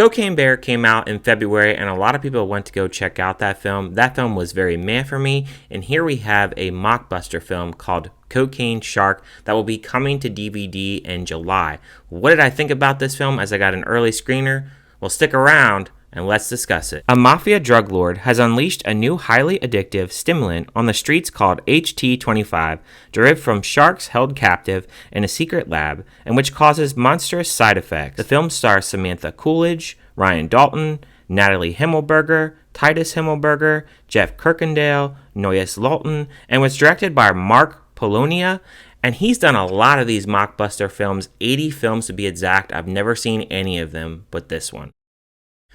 Cocaine Bear came out in February, and a lot of people went to go check out that film. That film was very meh for me, and here we have a mockbuster film called Cocaineshark that will be coming to DVD in July. What did I think about this film as I got an early screener? Well, stick around and let's discuss it. A mafia drug lord has unleashed a new highly addictive stimulant on the streets called HT25, derived from sharks held captive in a secret lab, and which causes monstrous side effects. The film stars Samantha Coolidge, Ryan Dalton, Natalie Himmelberger, Titus Himmelberger, Jeff Kirkendall, Noyes Lawton, and was directed by Mark Polonia. And he's done a lot of these mockbuster films, 80 films to be exact. I've never seen any of them but this one.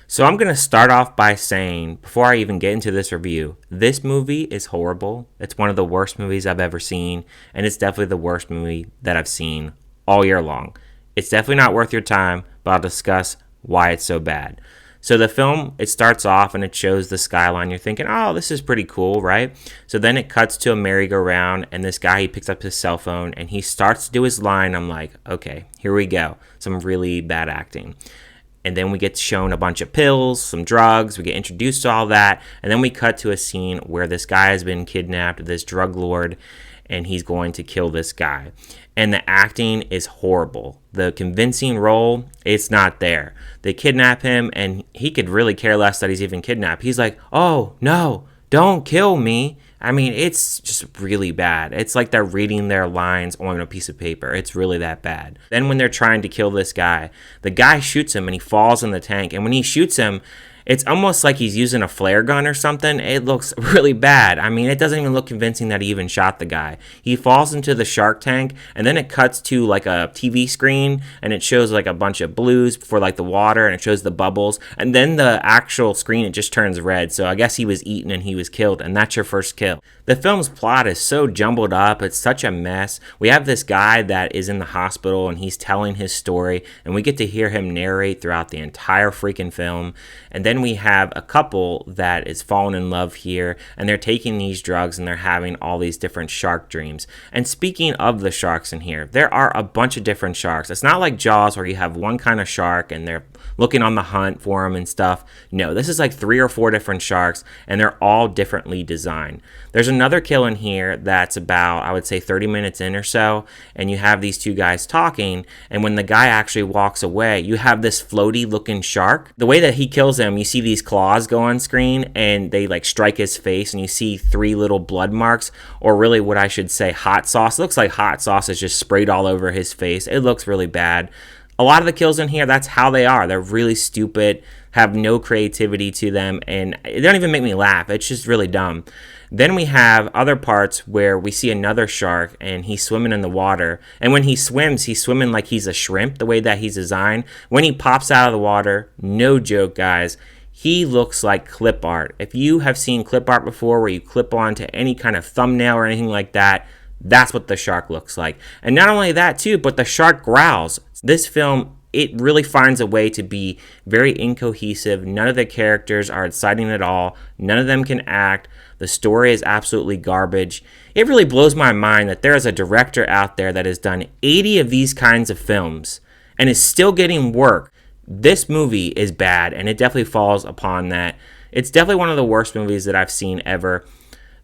So I'm going to start off by saying, before I even get into this review, this movie is horrible. It's one of the worst movies I've ever seen, and it's definitely the worst movie that I've seen all year long. It's definitely not worth your time, but I'll discuss why it's so bad. So the film, it starts off and it shows the skyline. You're thinking, oh, this is pretty cool, right? So then it cuts to a merry-go-round, and this guy, he picks up his cell phone, and he starts to do his line. I'm like, okay, here we go. Some really bad acting. And then we get shown a bunch of pills, some drugs, we get introduced to all that, and then we cut to a scene where this guy has been kidnapped, this drug lord, and he's going to kill this guy. And the acting is horrible. The convincing role, it's not there. They kidnap him, and he could really care less that he's even kidnapped. He's like, oh, no, don't kill me. I mean, it's just really bad. It's like they're reading their lines on a piece of paper. It's really that bad. Then when they're trying to kill this guy, the guy shoots him and he falls in the tank. And when he shoots him, it's almost like he's using a flare gun or something. It looks really bad. I mean, it doesn't even look convincing that he even shot the guy. He falls into the shark tank, and then it cuts to like a TV screen, and it shows like a bunch of blues for like the water, and it shows the bubbles. And then the actual screen, it just turns red. So I guess he was eaten and he was killed, and that's your first kill. The film's plot is so jumbled up. It's such a mess. We have this guy that is in the hospital, and he's telling his story, and we get to hear him narrate throughout the entire freaking film. And then we have a couple that is falling in love here, and they're taking these drugs and they're having all these different shark dreams. And speaking of the sharks in here, there are a bunch of different sharks. It's not like Jaws where you have one kind of shark and they're looking on the hunt for them and stuff. No, this is like 3 or 4 different sharks, and they're all differently designed. There's another kill in here that's about, I would say, 30 minutes in or so, and you have these two guys talking, and when the guy actually walks away, you have this floaty looking shark. The way that he kills him, you see these claws go on screen, and they like strike his face, and you see 3 little blood marks, or really what I should say, hot sauce. It looks like hot sauce is just sprayed all over his face. It looks really bad. A lot of the kills in here, that's how they are. They're really stupid, have no creativity to them, and they don't even make me laugh. It's just really dumb. Then we have other parts where we see another shark, and he's swimming in the water. And when he swims, he's swimming like he's a shrimp, the way that he's designed. When he pops out of the water, no joke, guys, he looks like Clipart. If you have seen Clipart before, where you clip onto any kind of thumbnail or anything like that, that's what the shark looks like. And not only that too, but the shark growls. This film, it really finds a way to be very incohesive. None of the characters are exciting at all. None of them can act. The story is absolutely garbage. It really blows my mind that there is a director out there that has done 80 of these kinds of films and is still getting work. This movie is bad, and it definitely falls upon that. It's definitely one of the worst movies that I've seen ever.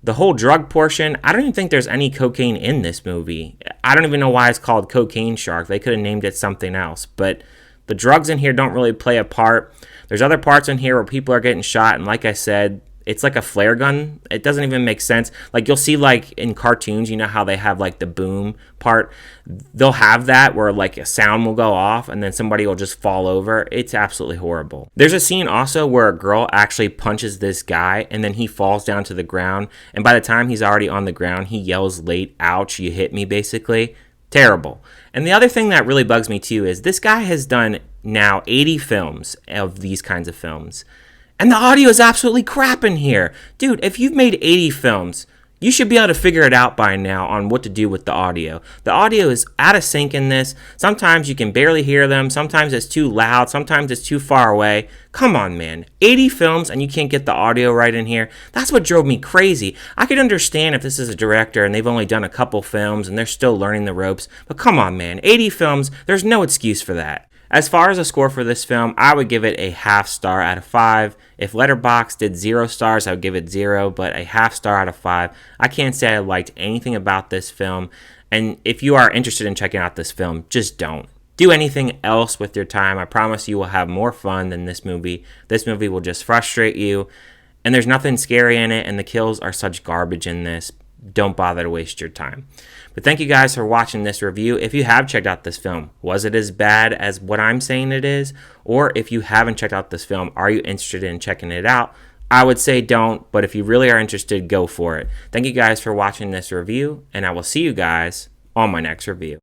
The whole drug portion, I don't even think there's any cocaine in this movie. I don't even know why it's called Cocaineshark. They could have named it something else. But the drugs in here don't really play a part. There's other parts in here where people are getting shot, and like I said, it's like a flare gun. It doesn't even make sense. Like you'll see like in cartoons, you know how they have like the boom part? They'll have that where like a sound will go off and then somebody will just fall over. It's absolutely horrible. There's a scene also where a girl actually punches this guy and then he falls down to the ground. And by the time he's already on the ground, he yells late, ouch, you hit me, basically. Terrible. And the other thing that really bugs me too is this guy has done now 80 films of these kinds of films. And the audio is absolutely crap in here. Dude, if you've made 80 films, you should be able to figure it out by now on what to do with the audio. The audio is out of sync in this. Sometimes you can barely hear them. Sometimes it's too loud. Sometimes it's too far away. Come on, man. 80 films and you can't get the audio right in here. That's what drove me crazy. I could understand if this is a director and they've only done a couple films and they're still learning the ropes. But come on, man. 80 films, there's no excuse for that. As far as a score for this film, I would give it a half star out of 5. If Letterboxd did 0 stars, I would give it 0, but a half star out of 5. I can't say I liked anything about this film, and if you are interested in checking out this film, just don't. Do anything else with your time. I promise you will have more fun than this movie. This movie will just frustrate you, and there's nothing scary in it, and the kills are such garbage in this. Don't bother to waste your time. But thank you guys for watching this review. If you have checked out this film, was it as bad as what I'm saying it is? Or if you haven't checked out this film, are you interested in checking it out? I would say don't, but if you really are interested, go for it. Thank you guys for watching this review, and I will see you guys on my next review.